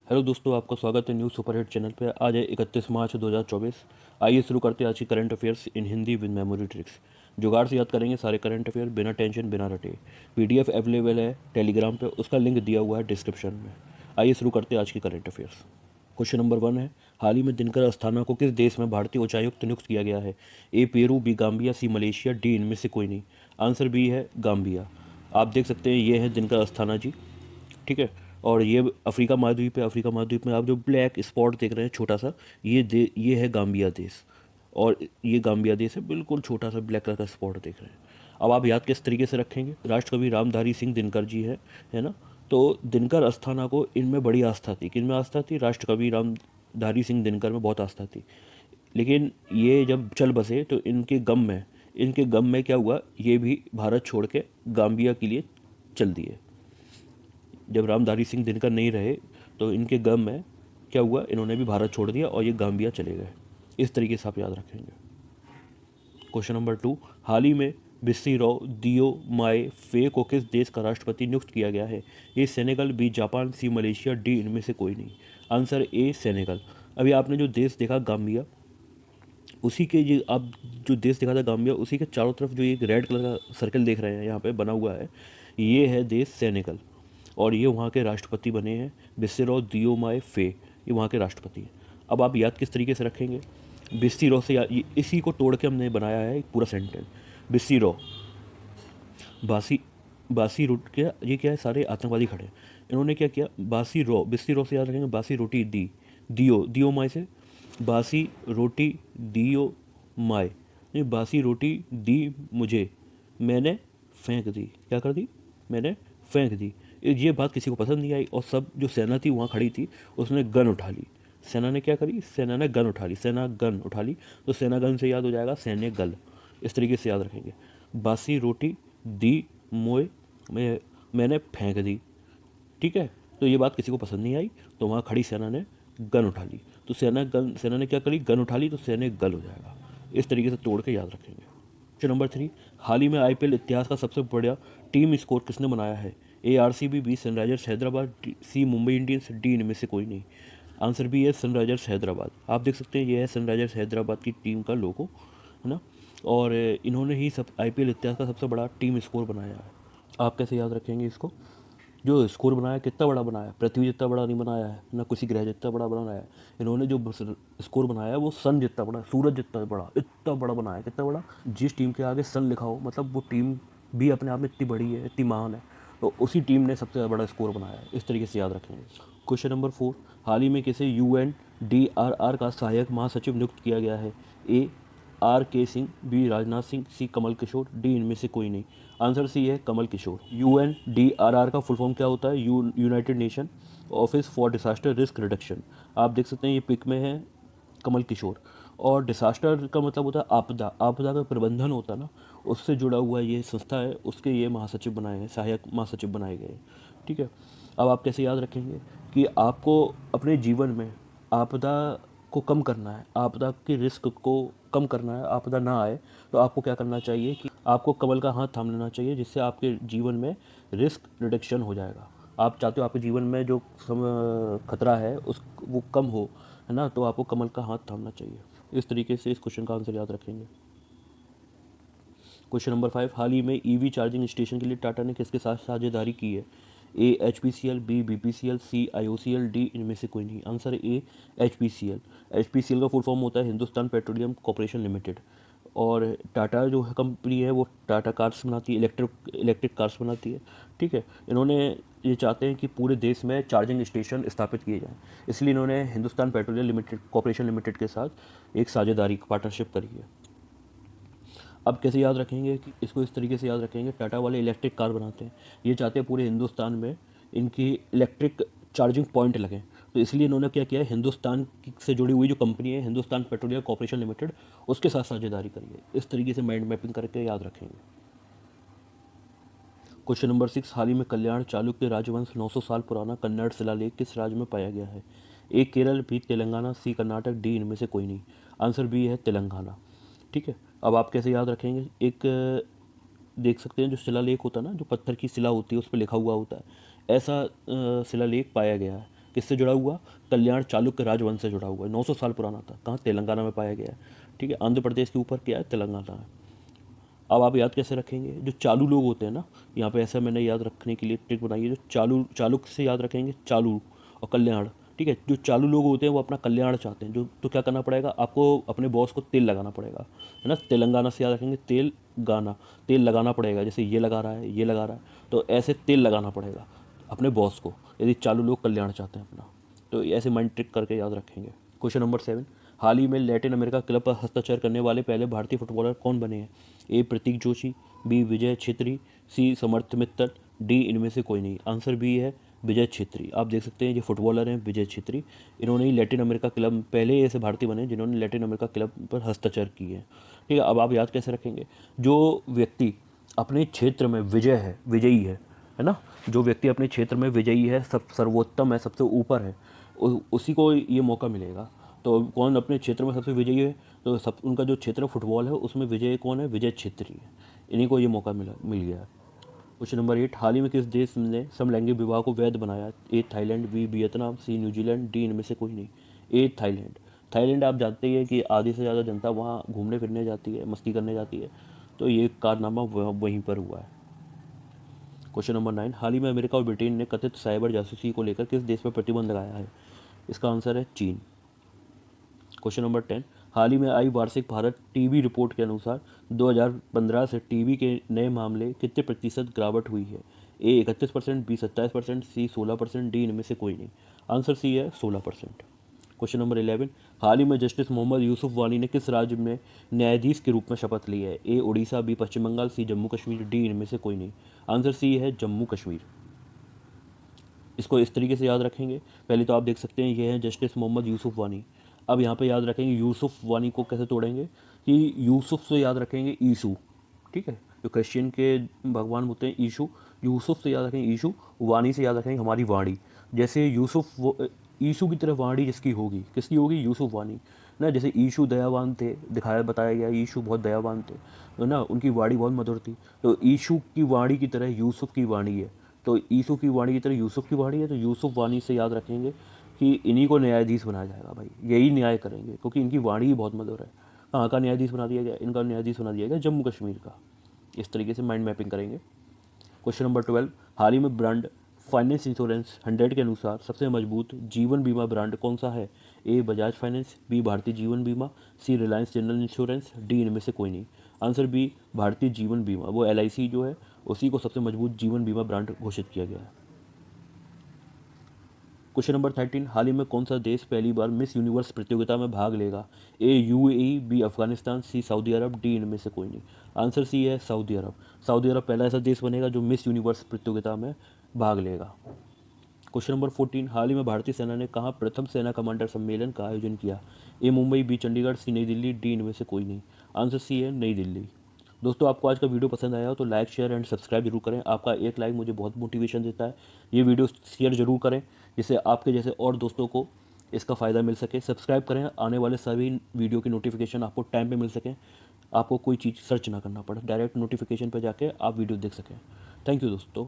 Hello दोस्तों, आपका स्वागत है न्यूज़ सुपरहिट चैनल पे। आज है 31 मार्च 2024। आइए शुरू करते हैं आज की current affairs in Hindi with memory tricks. जुगाड़ से याद करेंगे सारे करंट अफेयर, बिना टेंशन बिना रटे। पीडीएफ अवेलेबल है टेलीग्राम पे, उसका लिंक दिया हुआ है डिस्क्रिप्शन में। आइए शुरू करते हैं आज की करंट अफेयर्स। क्वेश्चन नंबर 1 है, हाल ही में दिनकर अस्थाना को किस देश में भारतीय उच्चायुक्त नियुक्त किया गया है? ए पेरू, बी गाम्बिया, सी मलेशिया, डी इनमें से कोई नहीं। आंसर बी है गाम्बिया। आप देख सकते हैं ये है दिनकर अस्थाना जी, ठीक है। और ये अफ्रीका महाद्वीप है। अफ्रीका महाद्वीप में आप जो ब्लैक स्पॉट देख रहे हैं छोटा सा, ये है गाम्बिया देश। और ये गाम्बिया देश है, बिल्कुल छोटा सा ब्लैक कलर का स्पॉट देख रहे हैं। अब आप याद किस तरीके से रखेंगे? राष्ट्रकवि रामधारी सिंह दिनकर जी है ना। तो दिनकर अस्थाना को इनमें बड़ी आस्था थी। किन में आस्था थी? राष्ट्रकवि रामधारी सिंह दिनकर में बहुत आस्था थी। लेकिन ये जब चल बसे तो इनके गम में क्या हुआ, ये भी भारत छोड़ के गाम्बिया के लिए चल दिए। जब रामधारी सिंह दिनकर नहीं रहे तो इनके गम में क्या हुआ, इन्होंने भी भारत छोड़ दिया और ये गाम्बिया चले गए। इस तरीके से आप याद रखेंगे। क्वेश्चन नंबर 2, हाल ही में बिस्सिरो दियो माए फे को किस देश का राष्ट्रपति नियुक्त किया गया है? ए सेनेगल, बी जापान, सी मलेशिया, डी इनमें से कोई नहीं। Answer A Senegal. अभी आपने जो देश देखा गाम्बिया, उसी के ये आप जो देश देखा था गाम्बिया, उसी के चारों तरफ जो एक रेड कलर का सर्कल देख रहे हैं यहाँ पे बना हुआ है, ये है देश सेनेगल। और ये वहाँ के राष्ट्रपति बने हैं बिस्सिरो दियोमाए फे, ये वहाँ के राष्ट्रपति हैं। अब आप याद किस तरीके से रखेंगे? बिस्सिरो से इसी को तोड़ के हमने बनाया है एक पूरा सेंटेंस। बिस्सिरो, बासी बासी रोट क्या, ये क्या है, सारे आतंकवादी खड़े हैं। इन्होंने क्या किया, बिस्सिरो से याद रखेंगे, बासी रोटी दी, दियो माए से बासी रोटी दियो माए, नहीं बासी रोटी दी मुझे, मैंने फेंक दी। क्या कर दी? मैंने फेंक दी। ये बात किसी को पसंद नहीं आई और सब जो सेना थी वहाँ खड़ी थी, उसने गन उठा ली। सेना ने क्या करी? सेना ने गन उठा ली। सेना गन उठा ली तो सेना गन से याद हो जाएगा सैन्य गल। इस तरीके से याद रखेंगे। बासी रोटी दी मोए, मैंने फेंक दी, ठीक है। तो ये बात किसी को पसंद नहीं आई, तो वहाँ खड़ी सेना ने गन उठा ली। तो सेना ने क्या करी? गन उठा ली, तो सैन्य गल हो जाएगा। इस तरीके से तोड़ के याद रखेंगे। क्वेश्चन नंबर 3, हाल ही में आईपीएल इतिहास का सबसे बड़ा टीम स्कोर किसने बनाया है? ए आरसीबी, बी सनराइजर्स हैदराबाद, सी मुंबई इंडियंस, डी इनमें से कोई नहीं। आंसर बी है सनराइजर्स हैदराबाद। आप देख सकते हैं ये है सनराइजर्स हैदराबाद की टीम का लोगो, है ना। और इन्होंने ही सब आईपीएल इतिहास का सबसे बड़ा टीम स्कोर बनाया है। आप कैसे याद रखेंगे इसको? जो स्कोर बनाया कितना बड़ा बनाया? पृथ्वी जितना बड़ा नहीं बनाया है, ना किसी ग्रह जितना बड़ा बनाया है। इन्होंने जो स्कोर बनाया है वो सन जितना बड़ा, सूरज जितना बड़ा, इतना बड़ा बनाया है। कितना बड़ा? जिस टीम के आगे सन लिखा हो, मतलब वो टीम भी अपने आप में इतनी बड़ी है, इतनी महान है, तो उसी टीम ने सबसे बड़ा स्कोर बनाया है। इस तरीके से याद रखेंगे। क्वेश्चन नंबर 4, हाल ही में किसे UNDRR का सहायक महासचिव नियुक्त किया गया है? ए आर के सिंह, बी राजनाथ सिंह, सी कमल किशोर, डी इनमें से कोई नहीं। आंसर सी है कमल किशोर। UNDRR का फुल फॉर्म क्या होता है? United nation office for disaster risk reduction. आप देख सकते हैं ये पिक में है कमल किशोर। और डिसास्टर का मतलब होता है आपदा, आपदा का प्रबंधन होता है ना, उससे जुड़ा हुआ ये संस्था है, उसके ये महासचिव बनाए हैं, सहायक महासचिव बनाए गए हैं, ठीक है। अब आप कैसे याद रखेंगे कि आपको अपने जीवन में आपदा को कम करना है, आपदा के रिस्क को कम करना है, आपदा ना आए, तो आपको क्या करना चाहिए कि आपको कमल का हाथ थाम लेना चाहिए, जिससे आपके जीवन में रिस्क रिडक्शन हो जाएगा। आप चाहते हो आपके जीवन में जो खतरा है उस वो कम हो, है ना, तो आपको कमल का हाथ थामना चाहिए। इस तरीके से इस क्वेश्चन का आंसर याद रखेंगे। क्वेश्चन नंबर 5, हाल ही में ईवी चार्जिंग स्टेशन के लिए टाटा ने किसके साथ साझेदारी की है? ए HPCL, बी BPCL, सी IOCL, डी इनमें से कोई नहीं। Answer A HPCL। HPCL का फुल फॉर्म होता है हिंदुस्तान पेट्रोलियम कॉरपोरेशन लिमिटेड। और टाटा जो कंपनी है वो टाटा कार्स बनाती है, इलेक्ट्रिक कार्स बनाती है, ठीक है। इन्होंने ये चाहते हैं कि पूरे देश में चार्जिंग स्टेशन स्थापित किए जाएं, इसलिए इन्होंने Hindustan petroleum limited corporation limited के साथ एक साझेदारी पार्टनरशिप करी है। अब कैसे याद रखेंगे कि इसको इस तरीके से याद रखेंगे, टाटा वाले इलेक्ट्रिक कार बनाते हैं, ये चाहते हैं पूरे हिंदुस्तान में इनकी इलेक्ट्रिक चार्जिंग पॉइंट लगें, तो इसलिए इन्होंने क्या किया है, हिंदुस्तान से जुड़ी हुई जो कंपनी है हिंदुस्तान पेट्रोलियम कॉरपोरेशन लिमिटेड, उसके साथ साझेदारी करी है। इस तरीके से माइंड मैपिंग करके याद रखेंगे। क्वेश्चन नंबर 6, हाल ही में कल्याण चालुक्य राजवंश 900 साल पुराना कन्नड़ शिलालेख किस राज्य में पाया गया है? ए केरल, बी तेलंगाना, सी कर्नाटक, डी इनमें से कोई नहीं। आंसर बी है तेलंगाना, ठीक है। अब आप कैसे याद रखेंगे? एक देख सकते हैं जो शिलालेख होता है ना, जो पत्थर की शिला होती है उस पर लिखा हुआ होता है, ऐसा शिलालेख पाया गया है। किससे जुड़ा हुआ? कल्याण चालुक्य राजवंश से जुड़ा हुआ है, 900 साल पुराना था। कहाँ? तेलंगाना में पाया गया है। ठीक है, आंध्र प्रदेश के ऊपर क्या है? तेलंगाना है। अब आप याद कैसे रखेंगे? जो चालू लोग होते हैं ना, यहाँ पे ऐसा मैंने याद रखने के लिए ट्रिक बनाई है। जो चालुक्य से याद रखेंगे, चालू और कल्याण। ठीक है, जो चालू लोग होते हैं वो अपना कल्याण चाहते हैं। जो तो क्या करना पड़ेगा आपको? अपने बॉस को तेल लगाना पड़ेगा, है ना। तेलंगाना से याद रखेंगे, तेल गाना, तेल लगाना पड़ेगा। जैसे ये लगा रहा है, ये लगा रहा है, तो ऐसे तेल लगाना पड़ेगा अपने बॉस को, यदि चालू लोग कल्याण चाहते हैं अपना। तो ऐसे माइंड ट्रिक करके याद रखेंगे। क्वेश्चन नंबर 7, हाल ही में लैटिन अमेरिका क्लब पर हस्ताक्षर करने वाले पहले भारतीय फुटबॉलर कौन बने हैं? ए प्रतीक जोशी, बी विजय छेत्री, सी समर्थ मित्तल, डी इनमें से कोई नहीं। आंसर बी है विजय छेत्री। आप देख सकते हैं ये फुटबॉलर हैं विजय छेत्री। इन्होंने ही लैटिन अमेरिका क्लब, पहले ऐसे भारतीय बने जिन्होंने लैटिन अमेरिका क्लब पर हस्ताक्षर किए हैं। ठीक है, अब आप याद कैसे रखेंगे? जो व्यक्ति अपने क्षेत्र में विजयी है ना, जो व्यक्ति अपने क्षेत्र में विजयी है, सब सर्वोत्तम है, सबसे ऊपर है, उसी को ये मौका मिलेगा। तो कौन अपने क्षेत्र में सबसे विजयी है? तो सब उनका जो क्षेत्र फुटबॉल है उसमें विजय कौन है? विजय छेत्री है। इन्हीं को ये मौका मिल गया है। क्वेश्चन नंबर 8, हाल ही में किस देश ने समलैंगिक विवाह को वैध बनाया? A Thailand, B Vietnam, C New Zealand, D इनमें से कोई नहीं। A Thailand. थाईलैंड आप जानते ही हैं कि आधी से ज़्यादा जनता वहाँ घूमने फिरने जाती है, मस्ती करने जाती है, तो ये कारनामा वहीं पर हुआ है। क्वेश्चन नंबर 9, हाल ही में अमेरिका और ब्रिटेन ने कथित साइबर जासूसी को लेकर किस देश पर प्रतिबंध लगाया है? इसका आंसर है चीन। क्वेश्चन नंबर 10, हाल ही में आई वार्षिक भारत टीबी रिपोर्ट के अनुसार 2015 से टीबी के नए मामले कितने प्रतिशत गिरावट हुई है? ए 31%, बी 27%, सी 16%, डी इनमें से कोई नहीं। आंसर सी है 16%। क्वेश्चन नंबर 11, हाल ही में जस्टिस मोहम्मद यूसुफ वानी ने किस राज्य में न्यायाधीश के रूप में शपथ ली है? ए उड़ीसा, बी पश्चिम बंगाल, सी जम्मू कश्मीर, डी इनमें से कोई नहीं। आंसर सी है जम्मू कश्मीर। इसको इस तरीके से याद रखेंगे। पहले तो आप देख सकते हैं ये है जस्टिस मोहम्मद यूसुफ वानी। अब यहाँ पे याद रखेंगे यूसुफ वानी को कैसे तोड़ेंगे कि यूसुफ से याद रखेंगे ईसू। ठीक है, जो क्रिश्चियन के भगवान होते हैं ईशु, यूसुफ से याद रखेंगे ईशु, वाणी से याद रखेंगे हमारी वाणी। जैसे ईशु की तरह वाणी जिसकी होगी, किसकी होगी? यूसुफ वाणी ना। जैसे ईशु दयावान थे, बताया गया ईशु बहुत दयावान थे, तो ना उनकी वाणी बहुत मधुर थी। तो ईशु की वाणी की तरह यूसुफ की वाणी है, तो ईसु की वाणी की तरह यूसुफ की वाणी है। तो यूसुफ वाणी से याद रखेंगे कि इन्हीं को न्यायाधीश बनाया जाएगा भाई, यही न्याय करेंगे क्योंकि इनकी वाणी ही बहुत मधुर है। कहाँ का न्यायाधीश बना दिया गया? इनका न्यायाधीश बना दिया गया जम्मू कश्मीर का। इस तरीके से माइंड मैपिंग करेंगे। क्वेश्चन नंबर 12, हाल ही में ब्रांड फाइनेंस इंश्योरेंस 100 के अनुसार सबसे मजबूत जीवन बीमा ब्रांड कौन सा है? ए बजाज फाइनेंस, बी भारतीय जीवन बीमा, सी रिलायंस जनरल इंश्योरेंस, डी इनमें से कोई नहीं। आंसर बी भारतीय जीवन बीमा। वो LIC जो है उसी को सबसे मजबूत जीवन बीमा ब्रांड घोषित किया गया है। क्वेश्चन नंबर 13, हाल ही में कौन सा देश पहली बार मिस यूनिवर्स प्रतियोगिता में भाग लेगा? A UAE, B Afghanistan, C Saudi Arab, D इनमें से कोई नहीं। आंसर सी है सऊदी अरब। सऊदी अरब पहला ऐसा देश बनेगा जो मिस यूनिवर्स प्रतियोगिता में भाग लेगा। क्वेश्चन नंबर 14, हाल ही में भारतीय सेना ने कहाँ प्रथम सेना कमांडर सम्मेलन का आयोजन किया? ए मुंबई, बी चंडीगढ़, सी नई दिल्ली, डी इनमें से कोई नहीं। आंसर सी है नई दिल्ली। दोस्तों, आपको आज का वीडियो पसंद आया हो तो लाइक शेयर एंड सब्सक्राइब जरूर करें। आपका एक लाइक मुझे बहुत मोटिवेशन देता है। ये वीडियो शेयर जरूर करें जिससे आपके जैसे और दोस्तों को इसका फ़ायदा मिल सके। सब्सक्राइब करें, आने वाले सभी वीडियो की नोटिफिकेशन आपको टाइम पे मिल सके, आपको कोई चीज़ सर्च ना करना पड़े, डायरेक्ट नोटिफिकेशन पर जाके आप वीडियो देख सकें। थैंक यू दोस्तों।